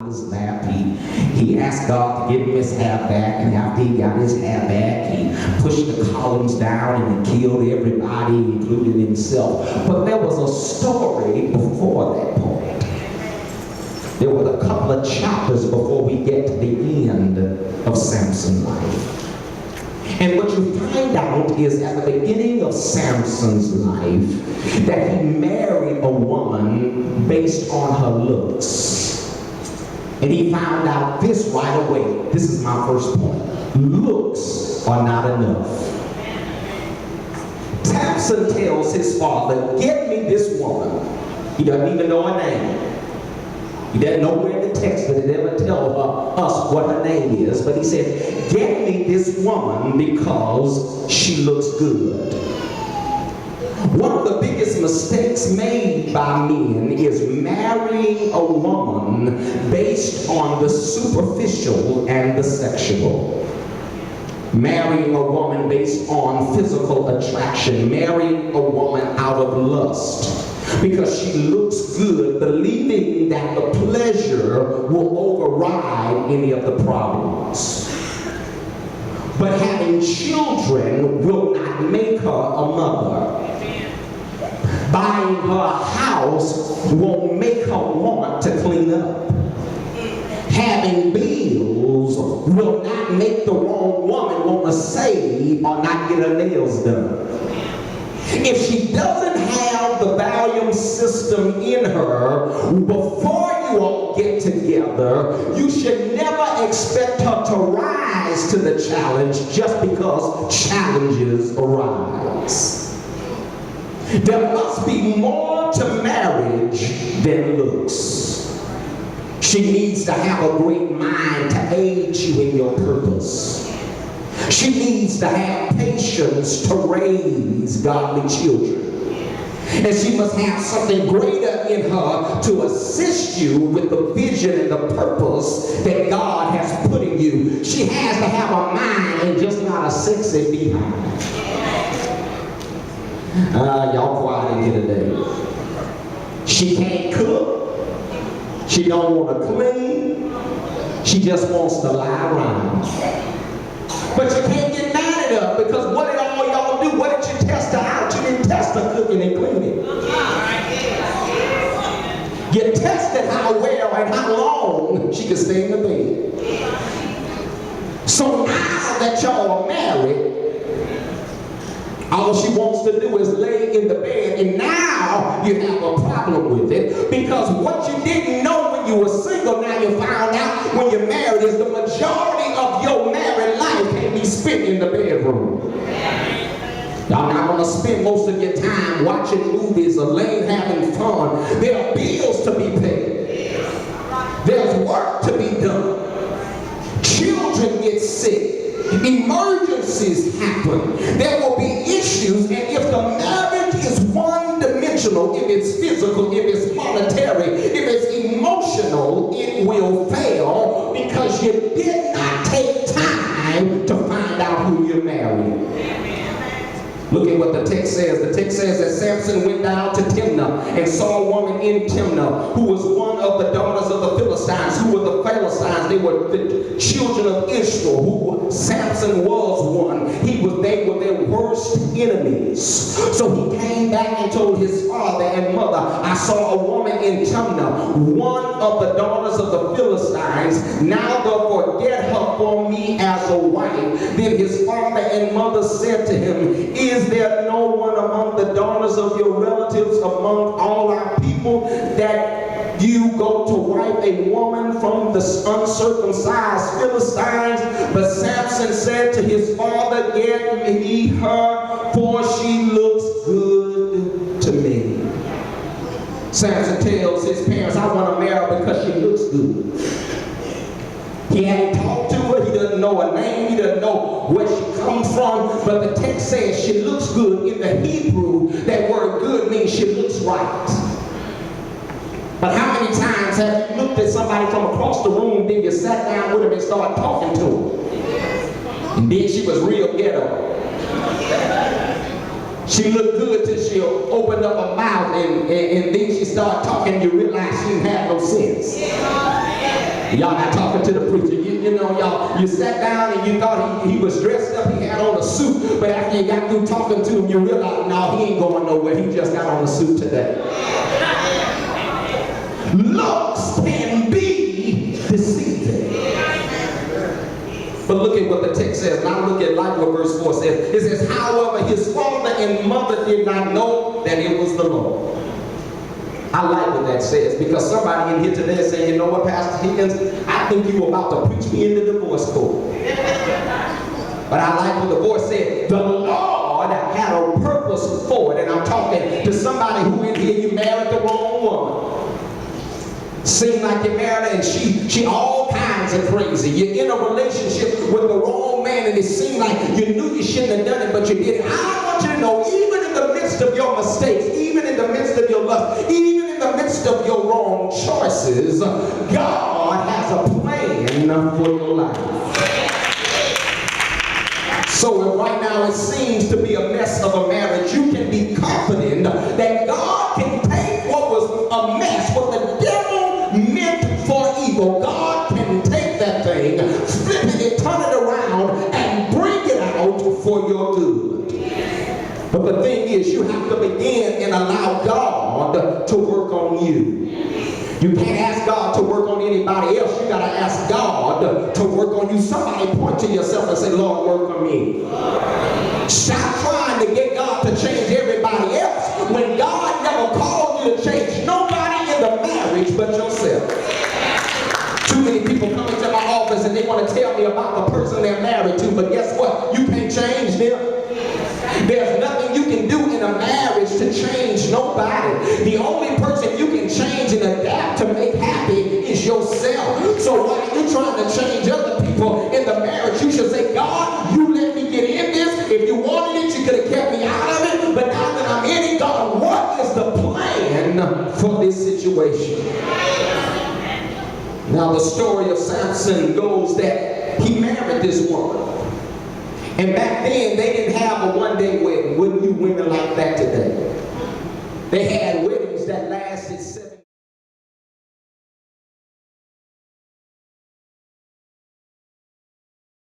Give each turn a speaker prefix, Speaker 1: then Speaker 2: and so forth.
Speaker 1: his lap. He asked God to give him his hair back, and after he got his hair back, he pushed the columns down and he killed everybody, including himself. But there was a story before that point. There were a couple of chapters before we get to the end of Samson's life. And what you find out is at the beginning of Samson's life that he married a woman based on her looks. And he found out this right away. This is my first point. Looks are not enough. Samson tells his father, get me this woman. He doesn't even know her name. He doesn't know where in the text that it ever tell us what her name is. But he said, get me this woman because she looks good. One of the biggest mistakes made by men is marrying a woman based on the superficial and the sexual. Marrying a woman based on physical attraction. Marrying a woman out of lust. Because she looks good, believing that the pleasure will override any of the problems. But having children will not make her a mother. Buying her a house won't make her want to clean up. Having bills will not make the wrong woman want to save or not get her nails done. If she doesn't have the volume system in her before you all get together, you should never expect her to rise to the challenge just because challenges arise. There must be more to marriage than looks. She needs to have a great mind to aid you in your purpose. She needs to have patience to raise godly children. And she must have something greater in her to assist you with the vision and the purpose that God has put in you. She has to have a mind and just not a sexy behind. Y'all quiet in here today. She can't cook. She don't want to clean. She just wants to lie around. But you can't get mad at her because what did all y'all do? What did you test her out? You didn't test her cooking and cleaning. You tested how well and how long she could stay in the bed. So now that y'all are married, all she wants to do is lay in the bed, and now you have a problem with it because what you didn't know when you were single, now you found out when you're married, is the majority of your married life can be spent in the bedroom. Y'all not going to spend most of your time watching movies or laying having fun. There are bills to be paid. There's work to be done. Children get sick. Emergencies happen. There will be issues, and if the marriage is one-dimensional, if it's physical, if it's monetary, if it's emotional, it will fail because you did not take time to find out who you're marrying. Look at what the text says. The text says that Samson went down to Timnah and saw a woman in Timnah who was one of the daughters of the Philistines. Who were the Philistines? They were the children of Israel, who Samson was one. They were their worst enemies. So he came back and told his father and mother, I saw a woman in Timnah, one of the daughters of the Philistines. Now therefore get her for me as a wife. Then his father and mother said to him, is there no one among the daughters of your relatives among all our people that you go to wife a woman from the uncircumcised Philistines? But Samson said to his father, get me her, for she looks good to me. Samson tells his parents, I want to marry her because she looks good. He hadn't talked to her. He doesn't know her name. He doesn't know where she comes from. But the text says she looks good. In the Hebrew, that word good means she looks right. But how many times have you looked at somebody from across the room, then you sat down with them and started talking to her? And then she was real ghetto. She looked good till she opened up her mouth and then she started talking and you realize she didn't have no sense. Y'all not talking to the preacher. You know, y'all, you sat down and you thought he was dressed up, he had on a suit, but after you got through talking to him, you realized, no, he ain't going nowhere. He just got on a suit today. Looks can be deceiving. But look at what the text says. Now look at like what verse 4 says. It says, however, his father and mother did not know that it was the Lord. I like what that says, because somebody in here today is saying, you know what, Pastor Higgins, I think you were about to preach me into divorce court. But I like what the voice said. The Lord had a purpose for it. And I'm talking to somebody who in here, you married the wrong woman. Seem like you married her and she all kinds of crazy. You're in a relationship with the wrong man and it seemed like you knew you shouldn't have done it, but you did it. I want you to know, even in the midst of your mistakes, even in the midst of your lust, even in the midst of your wrong choices, God has a plan for your life. So if right now it seems to be a mess of a marriage, you can be confident that God can take what was a mess, what the devil meant for evil. God can take that thing, flip it, turn it around, and bring it out for your good. But the thing is, you have to begin and allow God to work on you. You can't ask God to work on anybody else. You got to ask God to work on you. Somebody point to yourself and say, Lord, work on me. Stop trying to get God to change everybody else when God never called you to change nobody in the marriage but yourself. Too many people come into my office and they want to tell me about the person they're married to, but guess what? You can't change them. There's nothing you can do in a marriage to change nobody. The only person you can change and adapt to make happy is yourself. So while you're trying to change other people in the marriage, you should say, God, you let me get in this. If you wanted it, you could have kept me out of it. But now that I'm in it, God, what is the plan for this situation? Now the story of Samson goes that he married this woman. And back then, they didn't have a one-day wedding. Wouldn't you women like that today? They had weddings that lasted 7